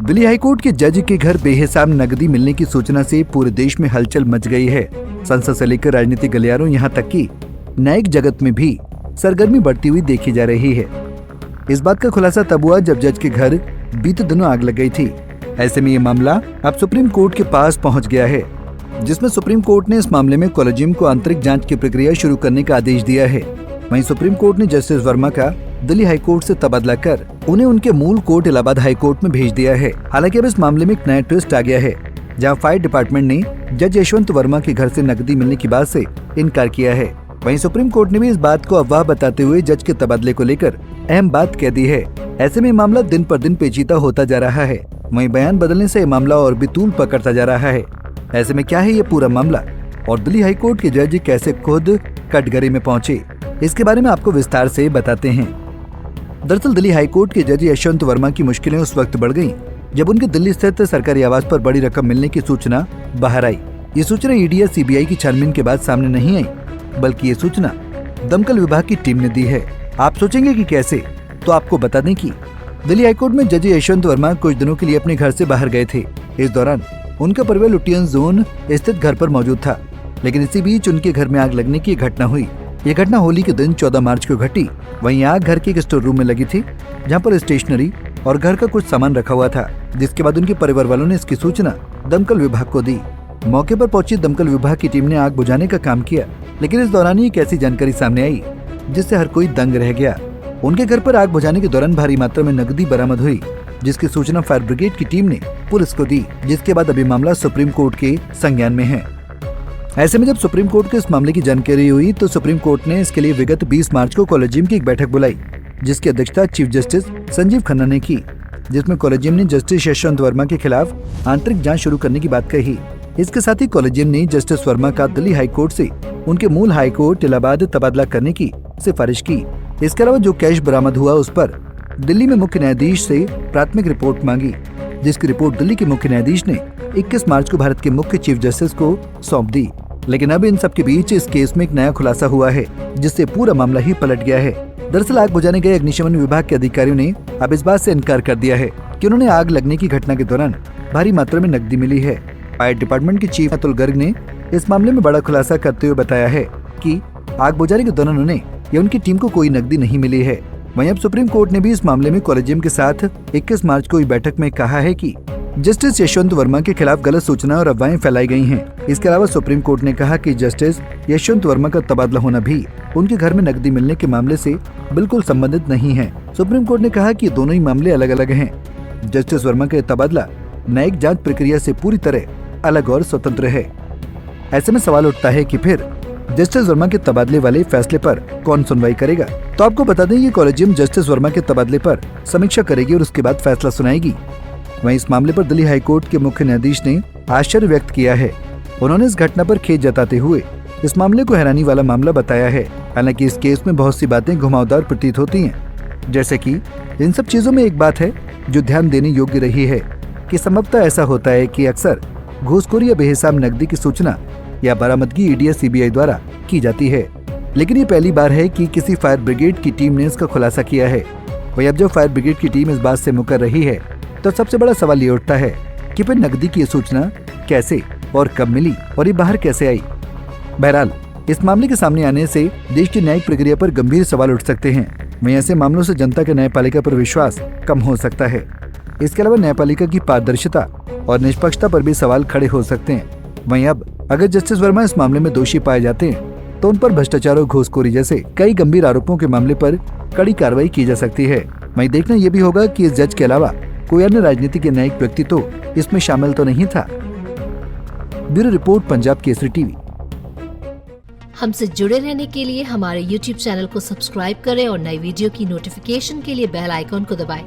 Delhi high court के जज के घर बेहिसाब नकदी मिलने की सूचना से पूरे देश में हलचल मच गई है। संसद से लेकर राजनीतिक गलियारों यहाँ तक कि न्यायिक जगत में भी सरगर्मी बढ़ती हुई देखी जा रही है। इस बात का खुलासा तब हुआ जब जज के घर बीते दिनों आग लग गई थी। ऐसे में ये मामला अब सुप्रीम कोर्ट के पास पहुंच गया है, जिसमें सुप्रीम कोर्ट ने इस मामले में कॉलेजियम को आंतरिक जांच की प्रक्रिया शुरू करने का आदेश दिया है। वहीं सुप्रीम कोर्ट ने जस्टिस वर्मा का दिल्ली हाईकोर्ट से तबादला कर उन्हें उनके मूल कोर्ट इलाहाबाद हाईकोर्ट में भेज दिया है। हालांकि अब इस मामले में एक नया ट्विस्ट आ गया है, जहां फायर डिपार्टमेंट ने जज यशवंत वर्मा के घर से नकदी मिलने की बात से इनकार किया है। वहीं सुप्रीम कोर्ट ने भी इस बात को अफवाह बताते हुए जज के तबादले को लेकर अहम बात कह दी है। ऐसे में मामला दिन पर दिन पेचीदा होता जा रहा है। वहीं बयान बदलने से मामला और भी तूल पकड़ता जा रहा है। ऐसे में क्या है ये पूरा मामला और दिल्ली हाईकोर्ट के जज कैसे खुद कटघरे में पहुंचे, इसके बारे में आपको विस्तार से बताते हैं। दरअसल दिल्ली हाईकोर्ट के जज यशवंत वर्मा की मुश्किलें उस वक्त बढ़ गईं जब उनके दिल्ली स्थित सरकारी आवास पर बड़ी रकम मिलने की सूचना बाहर आई। ये सूचना ईडी या सीबीआई की छानबीन के बाद सामने नहीं आई, बल्कि ये सूचना दमकल विभाग की टीम ने दी है। आप सोचेंगे कि कैसे, तो आपको बता दें कि दिल्ली हाईकोर्ट में जज यशवंत वर्मा कुछ दिनों के लिए अपने घर से बाहर गए थे। इस दौरान उनका परिवार लुटियन जोन स्थित घर पर मौजूद था, लेकिन इसी बीच उनके घर में आग लगने की घटना हुई। ये घटना होली के दिन 14 मार्च को घटी। वहीं आग घर के एक स्टोर रूम में लगी थी, जहां पर स्टेशनरी और घर का कुछ सामान रखा हुआ था, जिसके बाद उनके परिवार वालों ने इसकी सूचना दमकल विभाग को दी। मौके पर पहुंची दमकल विभाग की टीम ने आग बुझाने का काम किया, लेकिन इस दौरान ही एक ऐसी जानकारी सामने आई जिससे हर कोई दंग रह गया। उनके घर पर आग बुझाने के दौरान भारी मात्रा में नकदी बरामद हुई, जिसकी सूचना फायर ब्रिगेड की टीम ने पुलिस को दी, जिसके बाद अभी मामला सुप्रीम कोर्ट के संज्ञान में है। ऐसे में जब सुप्रीम कोर्ट को इस मामले की जानकारी हुई तो सुप्रीम कोर्ट ने इसके लिए विगत 20 मार्च को कॉलेजियम की एक बैठक बुलाई, जिसकी अध्यक्षता चीफ जस्टिस संजीव खन्ना ने की, जिसमें कॉलेजियम ने जस्टिस यशवंत वर्मा के खिलाफ आंतरिक जांच शुरू करने की बात कही। इसके साथ ही कॉलेजियम ने जस्टिस वर्मा का दिल्ली हाईकोर्ट से उनके मूल हाईकोर्ट इलाहाबाद तबादला करने की सिफारिश की। इसके अलावा जो कैश बरामद हुआ उस पर दिल्ली में मुख्य न्यायाधीश से प्राथमिक रिपोर्ट मांगी, जिसकी रिपोर्ट दिल्ली के मुख्य न्यायाधीश ने 21 मार्च को भारत के मुख्य चीफ जस्टिस को सौंप दी। लेकिन अब इन सब के बीच इस केस में एक नया खुलासा हुआ है, जिससे पूरा मामला ही पलट गया है। दरअसल आग बुझाने गए अग्निशमन विभाग के अधिकारियों ने अब इस बात से इनकार कर दिया है कि उन्होंने आग लगने की घटना के दौरान भारी मात्रा में नकदी मिली है। फायर डिपार्टमेंट के चीफ अतुल गर्ग ने इस मामले में बड़ा खुलासा करते हुए बताया है कि आग बुझाने के दौरान उन्हें या उनकी टीम को कोई नकदी नहीं मिली है। वहीं अब सुप्रीम कोर्ट ने भी इस मामले में कॉलेजियम के साथ 21 मार्च को हुई बैठक में कहा है कि जस्टिस यशवंत वर्मा के खिलाफ गलत सूचना और अफवाहें फैलाई गई हैं। इसके अलावा सुप्रीम कोर्ट ने कहा कि जस्टिस यशवंत वर्मा का तबादला होना भी उनके घर में नकदी मिलने के मामले से बिल्कुल संबंधित नहीं है। सुप्रीम कोर्ट ने कहा कि दोनों ही मामले अलग अलग हैं। जस्टिस वर्मा का तबादला न्यायिक जांच प्रक्रिया से पूरी तरह अलग और स्वतंत्र है। ऐसे में सवाल उठता है कि फिर जस्टिस वर्मा के तबादले वाले फैसले पर कौन सुनवाई करेगा। तो आपको बता दें, ये कॉलेजियम जस्टिस वर्मा के तबादले पर समीक्षा करेगी और उसके बाद फैसला सुनाएगी। वहीं इस मामले पर दिल्ली हाईकोर्ट के मुख्य न्यायाधीश ने आश्चर्य व्यक्त किया है। उन्होंने इस घटना पर खेद जताते हुए इस मामले को हैरानी वाला मामला बताया है। हालांकि इस केस में बहुत सी बातें घुमावदार प्रतीत होती हैं, जैसे कि इन सब चीजों में एक बात है जो ध्यान देने योग्य रही है कि संभवतः ऐसा होता है कि अक्सर घूसखोरी या बेहिसाब नकदी की सूचना या बरामदगी ईडी या सीबीआई द्वारा की जाती है, लेकिन ये पहली बार है कि किसी फायर ब्रिगेड की टीम ने इसका खुलासा किया है। वही अब जब फायर ब्रिगेड की टीम इस बात से मुकर रही है तो सबसे बड़ा सवाल ये उठता है कि फिर नकदी की सूचना कैसे और कब मिली और ये बाहर कैसे आई। बहरहाल इस मामले के सामने आने से देश की न्यायिक प्रक्रिया पर गंभीर सवाल उठ सकते हैं। वहीं ऐसे मामलों से जनता के न्यायपालिका पर विश्वास कम हो सकता है। इसके अलावा न्यायपालिका की पारदर्शिता और निष्पक्षता पर भी सवाल खड़े हो सकते हैं। वहीं अब अगर जस्टिस वर्मा इस मामले में दोषी पाए जाते हैं तो उन पर भ्रष्टाचार और घूसखोरी जैसे कई गंभीर आरोपों के मामले पर कड़ी कार्रवाई की जा सकती है। वहीं देखना यह भी होगा कि इस जज के अलावा कोई अन्य राजनीतिक या न्यायिक व्यक्ति तो इसमें शामिल तो नहीं था। Bureau report, Punjab Kesari TV. हमसे जुड़े रहने के लिए हमारे YouTube चैनल को सब्सक्राइब करें और नई वीडियो की नोटिफिकेशन के लिए बेल आइकॉन को दबाएं।